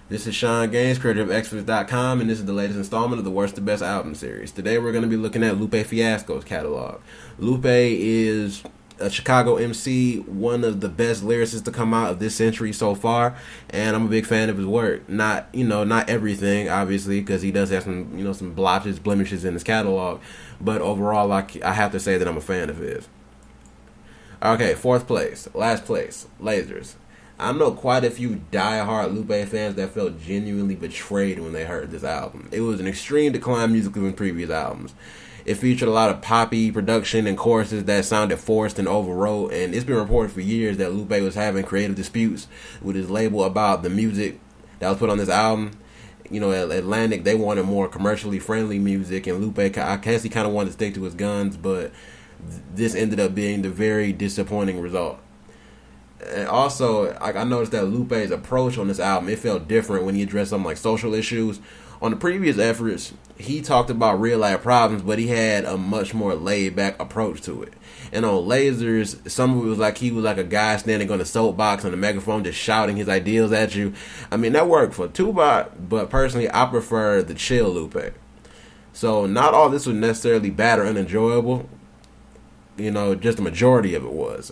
This is Sean Gaines, creator of Xfix.com, and this is the latest installment of the Worst to Best album series. Today we're going to be looking at Lupe Fiasco's catalog. Lupe is a Chicago MC, one of the best lyricists to come out of this century so far, and I'm a big fan of his work. Not everything, obviously, because he does have some blotches, blemishes in his catalog, but overall, I have to say that I'm a fan of his. Okay, last place, Lasers. I know quite a few die-hard Lupe fans that felt genuinely betrayed when they heard this album. It was an extreme decline musically from previous albums. It featured a lot of poppy production and choruses that sounded forced and overwrote, and it's been reported for years that Lupe was having creative disputes with his label about the music that was put on this album. You know, at Atlantic, they wanted more commercially friendly music, and Lupe, I guess he kind of wanted to stick to his guns, but this ended up being the very disappointing result. And also, I noticed that Lupe's approach on this album, it felt different when he addressed something like social issues. On the previous efforts, he talked about real life problems, but he had a much more laid back approach to it. And on Lasers, some of it was like he was like a guy standing on a soapbox on a megaphone just shouting his ideals at you. I mean, that worked for Tupac, but personally, I prefer the chill Lupe. So not all this was necessarily bad or unenjoyable. You know, just the majority of it was.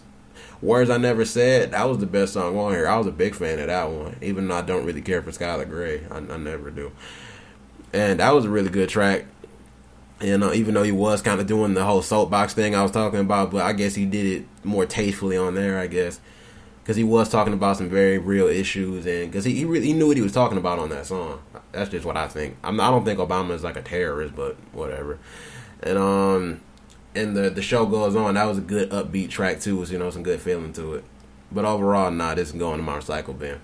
Words I Never Said, that was the best song on here. I was a big fan of that one, even though I don't really care for Skylar Grey. I never do. And that was a really good track. You know, even though he was kind of doing the whole soapbox thing I was talking about, but I guess he did it more tastefully on there, I guess. Because he was talking about some very real issues, and because he knew what he was talking about on that song. That's just what I think. I don't think Obama is like a terrorist, but whatever. And the show goes on. That was a good upbeat track too. With, some good feeling to it. But overall, this is going to my recycle bin.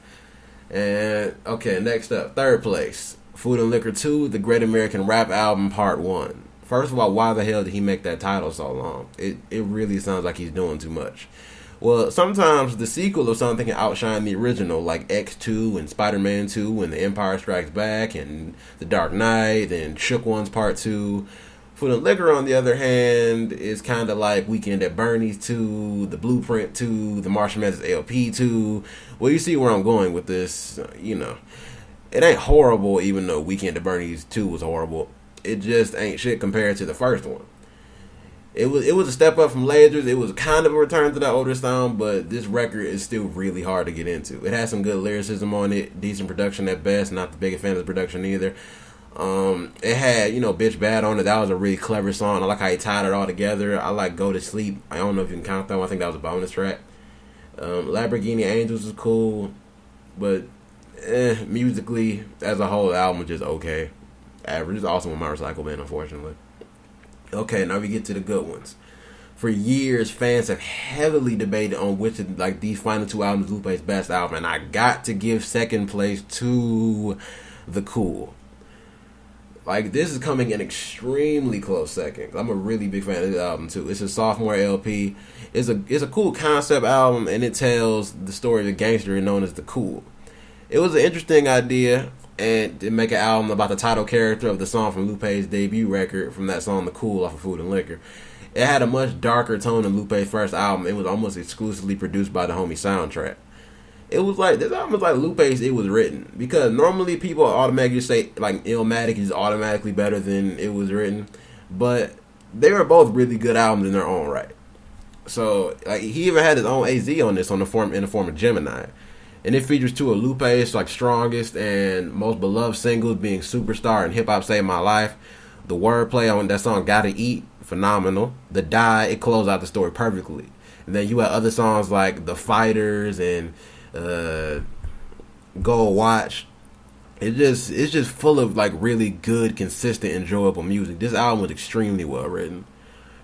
And okay, next up, third place, Food and Liquor 2, The Great American Rap Album Part 1. First of all, why the hell did he make that title so long? It really sounds like he's doing too much. Well, sometimes the sequel of something can outshine the original, like X2 and Spider-Man 2 and The Empire Strikes Back and The Dark Knight and Shook Ones Part 2. Food and Liquor, on the other hand, is kind of like Weekend at Bernie's 2, The Blueprint 2, The Marshall Mathers LP 2. Well, you see where I'm going with this, It ain't horrible, even though Weekend at Bernie's 2 was horrible. It just ain't shit compared to the first one. It was a step up from Lasers. It was kind of a return to that older sound, but this record is still really hard to get into. It has some good lyricism on it, decent production at best. Not the biggest fan of the production either. It had, Bitch Bad on it. That was a really clever song. I like how he tied it all together. I like Go to Sleep. I don't know if you can count that one. I think that was a bonus track. Lamborghini Angels was cool, but musically, as a whole, the album was just okay. Average. It's awesome with my recycle bin, unfortunately. Okay, now we get to the good ones. For years, fans have heavily debated on which of these final two albums is Lupe's best album, and I got to give second place to The Cool. This is coming in extremely close second. I'm a really big fan of this album too. It's a sophomore LP. It's a cool concept album, and it tells the story of a gangster known as The Cool. It was an interesting idea, and to make an album about the title character of the song from Lupe's debut record, from that song The Cool off of Food and Liquor. It had a much darker tone than Lupe's first album. It was almost exclusively produced by the homie Soundtrack. It was like, this album was like Lupe's It Was Written. Because normally people automatically say, Illmatic is automatically better than It Was Written. But they were both really good albums in their own right. So, he even had his own AZ on this in the form of Gemini. And it features two of Lupe's, strongest and most beloved singles, being Superstar and Hip Hop Saved My Life. The wordplay on that song, Gotta Eat, phenomenal. The Die, it closed out the story perfectly. And then you had other songs like The Fighters and Go Watch. It's just full of really good, consistent, enjoyable music. This album was extremely well written.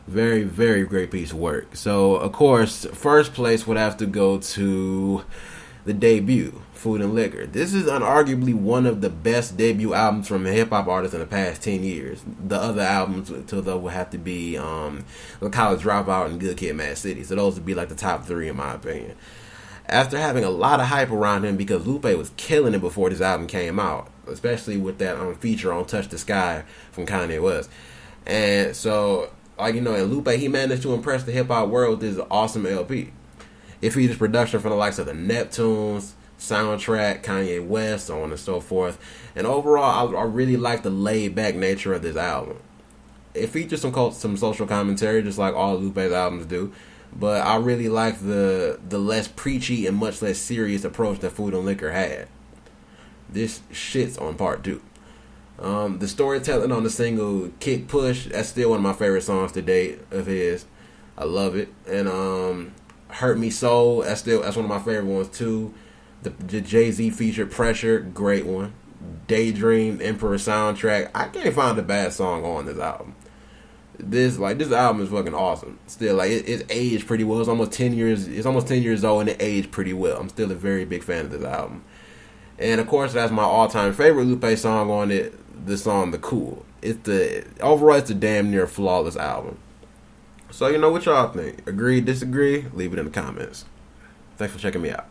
Very, very great piece of work. So of course, first place would have to go to the debut, Food and Liquor. This is unarguably one of the best debut albums from a hip hop artist in the past 10 years. The other albums would have to be The College Dropout and Good Kid, Mad City. So those would be the top three in my opinion. After having a lot of hype around him because Lupe was killing it before this album came out, especially with that feature on Touch the Sky from Kanye West. And so, and Lupe, he managed to impress the hip-hop world with this awesome LP. It features production from the likes of the Neptunes, soundtrack, Kanye West, so on and so forth. And overall, I really like the laid back nature of this album. It features some social commentary, just like all Lupe's albums do. But I really like the less preachy and much less serious approach that Food and Liquor had. This shits on part 2. The storytelling on the single Kick Push, that's still one of my favorite songs to date of his. I love it. And Hurt Me So, that's one of my favorite ones too. The Jay-Z featured Pressure, great one. Daydream, Emperor soundtrack. I can't find a bad song on this album. This album is fucking awesome. Still, like, it's aged pretty well. It's almost 10 years old and it aged pretty well. I'm still a very big fan of this album. And of course, that's my all-time favorite Lupe song on it, the song The Cool. Overall, it's a damn near flawless album. So, what y'all think? Agree, disagree? Leave it in the comments. Thanks for checking me out.